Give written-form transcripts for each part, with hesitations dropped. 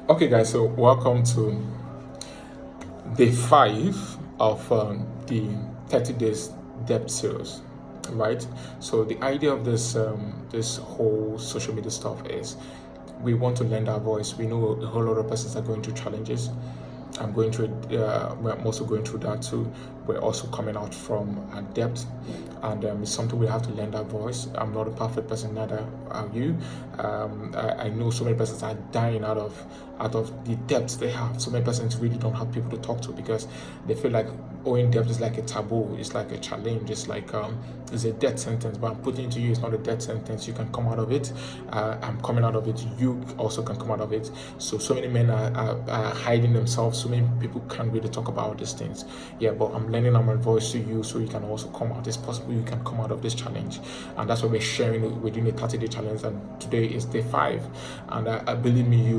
Okay, guys, so welcome to day five of the 30 days debt series, right? So the idea of this whole social media stuff is we want to lend our voice. We know a whole lot of persons are going through challenges. I'm going through I'm also going through that too. We're also coming out from a debt, and it's something we have to lend our voice. I'm not a perfect person, neither are you. I know so many persons are dying out of the debts they have. So many persons really don't have people to talk to because they feel like owing debt is like a taboo. It's like a challenge. It's a death sentence. But I'm putting it to you, it's not a death sentence. You can come out of it. I'm coming out of it. You also can come out of it. So many men are hiding themselves. So many people can't really talk about these things. Yeah, but I'm lending out my voice to you so you can also come out. It's possible you can come out of this challenge, and that's why we're sharing it. We're doing a 30-day challenge, and today is day five. And I believe me,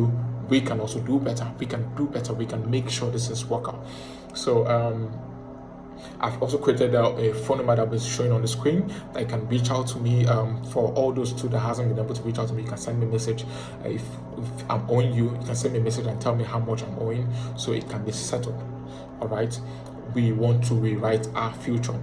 we can also do better. We can do better. We can make sure this is work out. So I've also created a phone number that was showing on the screen that you can reach out to me. For all those two that hasn't been able to reach out to me, you can send me a message. If I'm owing you, you can send me a message and tell me how much I'm owing so it can be settled. All right. We want to rewrite our future.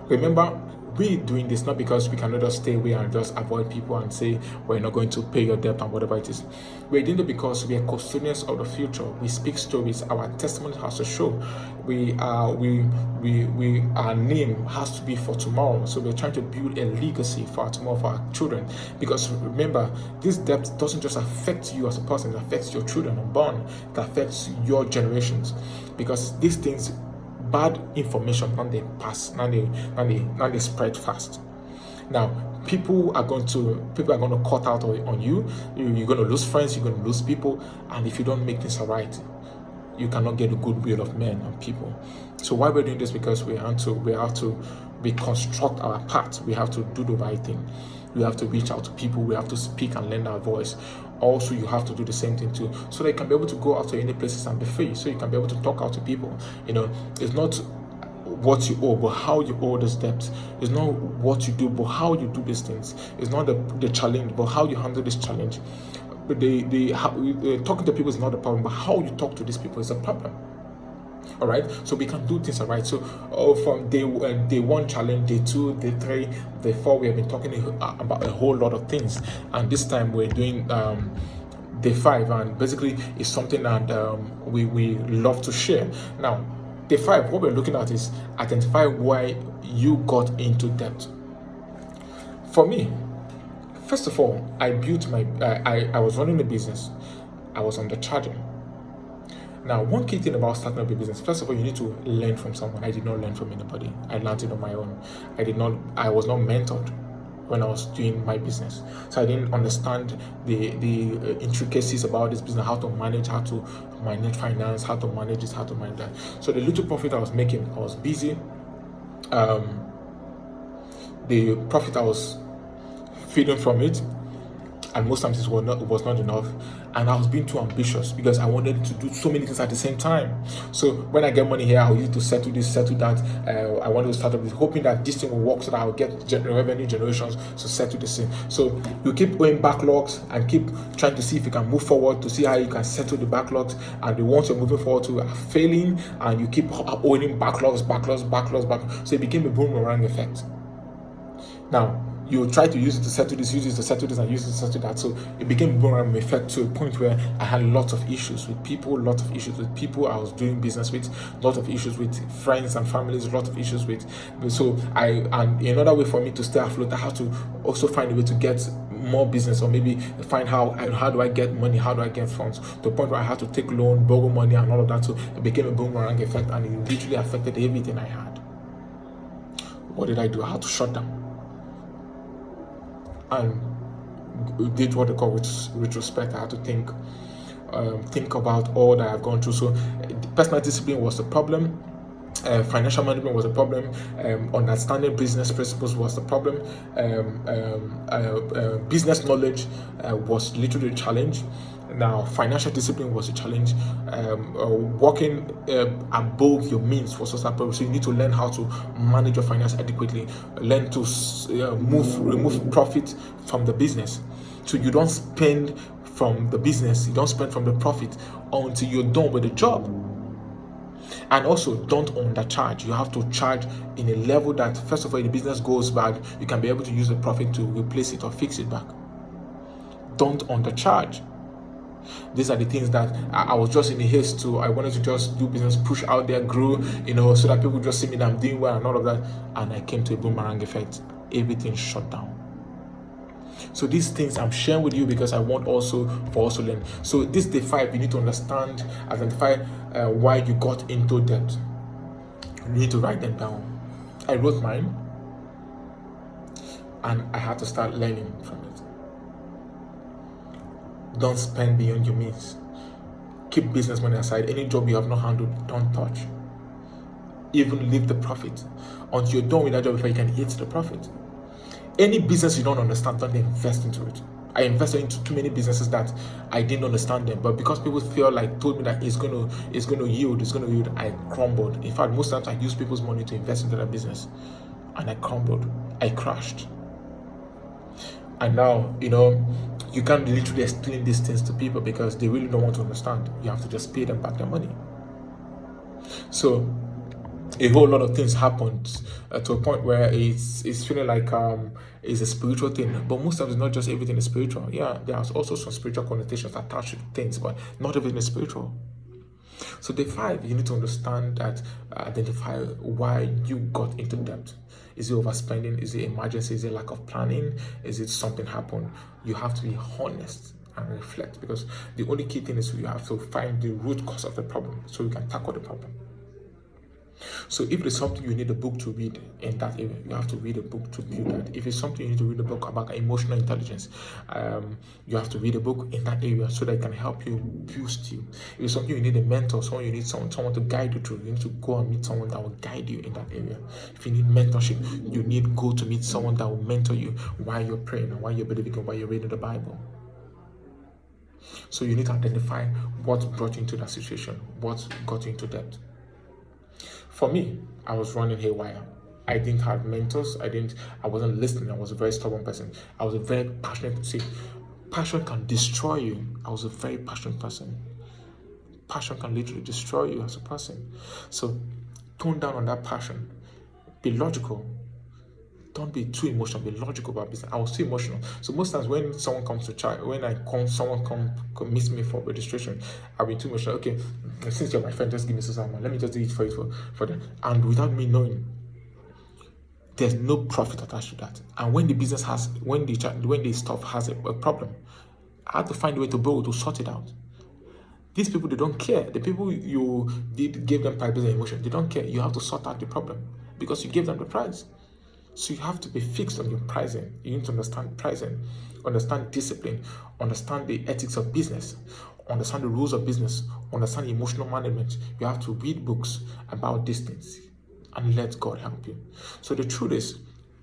Remember, we're doing this not because we cannot just stay away and just avoid people and say we're not going to pay your debt and whatever it is. We're doing it because we are custodians of the future. We speak stories. Our testimony has to show. Our name has to be for tomorrow. So we're trying to build a legacy for our tomorrow, for our children. Because remember, this debt doesn't just affect you as a person; it affects your children unborn. It affects your generations. Because these things, bad information, and they pass, and they spread fast. Now, people are going to cut out on you. You're going to lose friends. You're going to lose people, and if you don't make this right, you cannot get the goodwill of men and people. So why we're doing this? Because we have to reconstruct our path. We have to do the right thing. We have to reach out to people. We have to speak and lend our voice. Also, you have to do the same thing too, so that you can be able to go out to any places and be free. So you can be able to talk out to people. It's not what you owe, but how you owe this debt. It's not what you do, but how you do these things. It's not the challenge, but how you handle this challenge. But talking to people is not the problem, but how you talk to these people is a problem. All right, so we can do things all right. So from day one challenge, day two, day three, day four, we have been talking about a whole lot of things, and this time we're doing day five, and basically it's something that we love to share. Now, day five, what we're looking at is identify why you got into debt. For me, first of all, I was running a business. I was undercharging. Now, one key thing about starting up a business, first of all, you need to learn from someone. I did not learn from anybody. I learned it on my own. I was not mentored when I was doing my business. So I didn't understand the intricacies about this business, how to manage finance, how to manage this, how to manage that. So the little profit I was making, I was busy. The profit I was feeding from it, and most times it was not enough, and I was being too ambitious because I wanted to do so many things at the same time. So when I get money here, I'll use it to settle this, settle that. I want to start up this, hoping that this thing will work so that I'll get revenue generations to settle this thing. So you keep going backlogs and keep trying to see if you can move forward, to see how you can settle the backlogs, and the ones you're moving forward to are failing, and you keep owning backlogs. So it became a boomerang effect. Now, you try to use it to settle this, use it to settle this, and use it to settle that. So it became a boomerang effect to a point where I had lots of issues with people, I was doing business with, lots of issues with friends and families, lots of issues with. So and another way for me to stay afloat, I had to also find a way to get more business, or maybe find how do I get money, how do I get funds, to the point where I had to take loan, borrow money, and all of that. So it became a boomerang effect, and it literally affected everything I had. What did I do? I had to shut down and did what they call retrospect. I had to think about all that I've gone through. So personal discipline was the problem. Financial management was a problem. Understanding business principles was the problem. Business knowledge was literally a challenge. Now, financial discipline was a challenge. Working above your means was also a problem. So you need to learn how to manage your finance adequately. Learn to remove profit from the business, so you don't spend from the business, you don't spend from the profit until you're done with the job. And also, don't undercharge. You have to charge in a level that, first of all, if the business goes bad, you can be able to use the profit to replace it or fix it back. Don't undercharge. These are the things that I was just in a haste to. I wanted to just do business, push out there, grow, so that people just see me that I'm doing well and all of that. And I came to a boomerang effect. Everything shut down. So these things I'm sharing with you because I want also for us to learn. So this day 5, you need to understand, identify why you got into debt. You need to write them down. I wrote mine, and I had to start learning from it. Don't spend beyond your means. Keep business money aside. Any job you have not handled, don't touch. Even leave the profit until you're done with that job before you can eat the profit. Any business you don't understand, don't invest into it. I invested into too many businesses that I didn't understand them, but because people told me that it's gonna yield, I crumbled. In fact, most times I use people's money to invest into that business, and I crumbled. I crashed. And now, you can't literally explain these things to people because they really don't want to understand. You have to just pay them back their money. So a whole lot of things happened to a point where it's feeling like it's a spiritual thing, but most times it's not just everything is spiritual. Yeah, there's also some spiritual connotations attached to things, but not everything is spiritual. So day 5, you need to understand that, identify why you got into debt. Is it overspending? Is it emergency? Is it lack of planning? Is it something happened? You have to be honest and reflect, because the only key thing is you have to find the root cause of the problem so you can tackle the problem. So if it's something you need a book to read in that area, you have to read a book to build that. If it's something you need to read a book about emotional intelligence, you have to read a book in that area so that it can help you boost you. If it's something you need a mentor, you need someone to guide you through, you need to go and meet someone that will guide you in that area. If you need mentorship, you need go to meet someone that will mentor you while you're praying and while you're believing and while you're reading the Bible. So you need to identify what brought you into that situation, what got you into debt. For me, I was running haywire. I didn't have mentors. I wasn't listening. I was a very stubborn person. I was a very passionate. See, passion can destroy you. I was a very passionate person. Passion can literally destroy you as a person. So tone down on that passion. Be logical. Don't be too emotional. Be logical about business. I was too emotional. So most times when someone comes to chat, someone meets me for registration, I'll be too emotional. Okay, since you're my friend, just give me someone. Let me just do it for you for them. And without me knowing, there's no profit attached to that. And when the business when the stuff has a problem, I have to find a way to borrow to sort it out. These people, they don't care. The people you gave them price based on emotion, they don't care. You have to sort out the problem because you gave them the price. So you have to be fixed on your pricing. You need to understand pricing, understand discipline, understand the ethics of business, understand the rules of business, understand emotional management. You have to read books about these things and let God help you. So the truth is,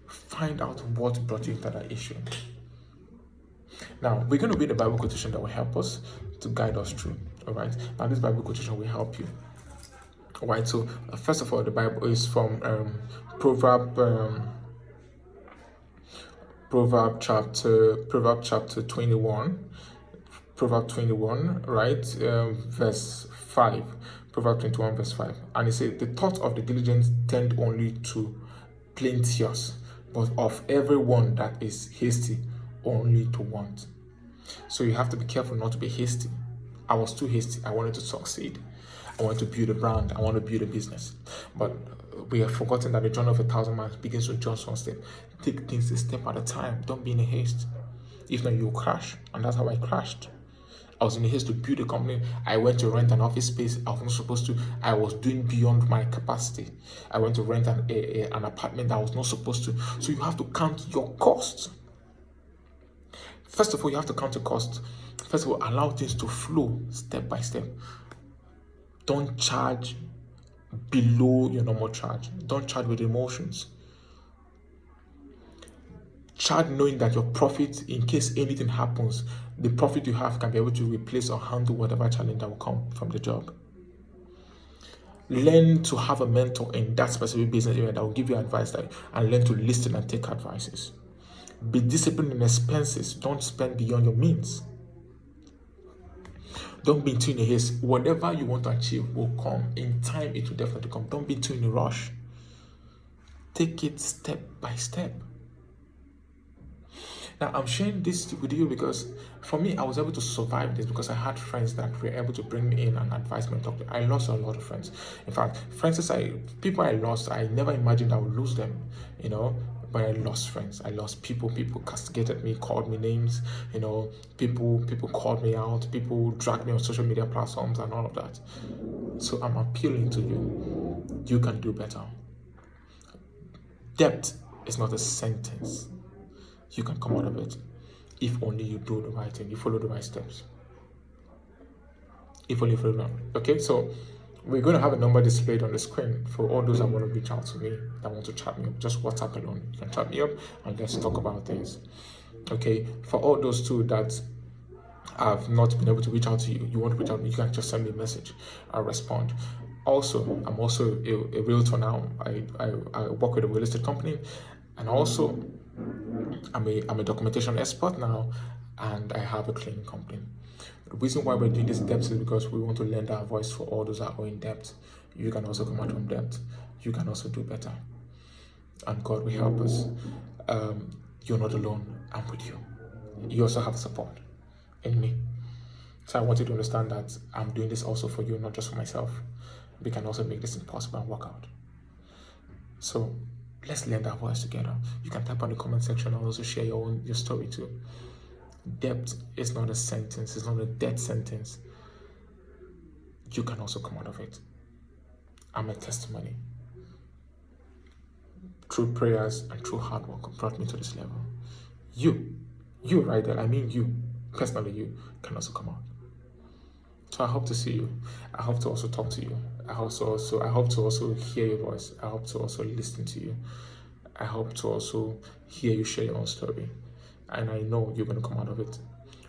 find out what brought you into that issue. Now, we're going to read a Bible quotation that will help us to guide us through. All right. Now, this Bible quotation will help you. All right. So, first of all, the Bible is from Proverbs chapter 21, right, verse 5. Proverbs 21, verse 5. And it says, the thoughts of the diligent tend only to plenteous, but of everyone that is hasty, only to want. So you have to be careful not to be hasty. I was too hasty. I wanted to succeed. I want to build a brand. I want to build a business. But we have forgotten that the journey of 1,000 miles begins with just one step. Take things a step at a time. Don't be in a haste. If not, you'll crash. And that's how I crashed. I was in a haste to build a company. I went to rent an office space I was not supposed to. I was doing beyond my capacity. I went to rent an apartment that I was not supposed to. So you have to count your costs. First of all, you have to count your costs. First of all, allow things to flow step by step. Don't charge below your normal charge. Don't charge with emotions. Charge knowing that your profit, in case anything happens, the profit you have can be able to replace or handle whatever challenge that will come from the job. Learn to have a mentor in that specific business area that will give you advice, and learn to listen and take advices. Be disciplined in expenses. Don't spend beyond your means. Don't be too in a haste. Whatever you want to achieve will come in time. It will definitely come. Don't be too in a rush. Take it step by step. Now, I'm sharing this with you because for me, I was able to survive this because I had friends that were able to bring me in and advise me and talk to me. I lost a lot of friends. In fact, people I lost, I never imagined I would lose them, but I lost friends. I lost people. People castigated me, called me names, people called me out, people dragged me on social media platforms and all of that. So I'm appealing to you. You can do better. Debt is not a sentence. You can come out of it if only you do the right thing, you follow the right steps. If only you follow them. Okay, so we're going to have a number displayed on the screen for all those that want to reach out to me, that want to chat me up. Just WhatsApp alone. You can chat me up and let's talk about things. Okay, for all those two that have not been able to reach out to you, you want to reach out to me, you can just send me a message. I'll respond. Also, I'm also a realtor now. I work with a real estate company, and also I'm a documentation expert now, and I have a cleaning company. The reason why we're doing this in depth is because we want to lend our voice for all those that are in debt. You can also come out from debt. You can also do better, and God will help us. You're not alone. I'm with you. You also have support in me. So I want you to understand that I'm doing this also for you, not just for myself. We can also make this impossible and work out. So let's lend our voice together. You can type on the comment section and also share your story too. Debt is not a sentence, it's not a death sentence. You can also come out of it. I'm a testimony. Through prayers and through hard work brought me to this level. You right there, I mean you, personally you, can also come out. So I hope to see you. I hope to also talk to you. I hope to also hear your voice. I hope to also listen to you. I hope to also hear you share your own story. And I know you're going to come out of it.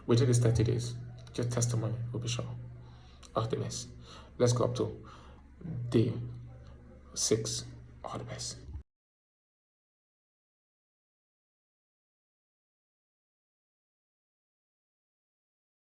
Within these 30 days, your testimony will be sure. All the best. Let's go up to day 6. All the best.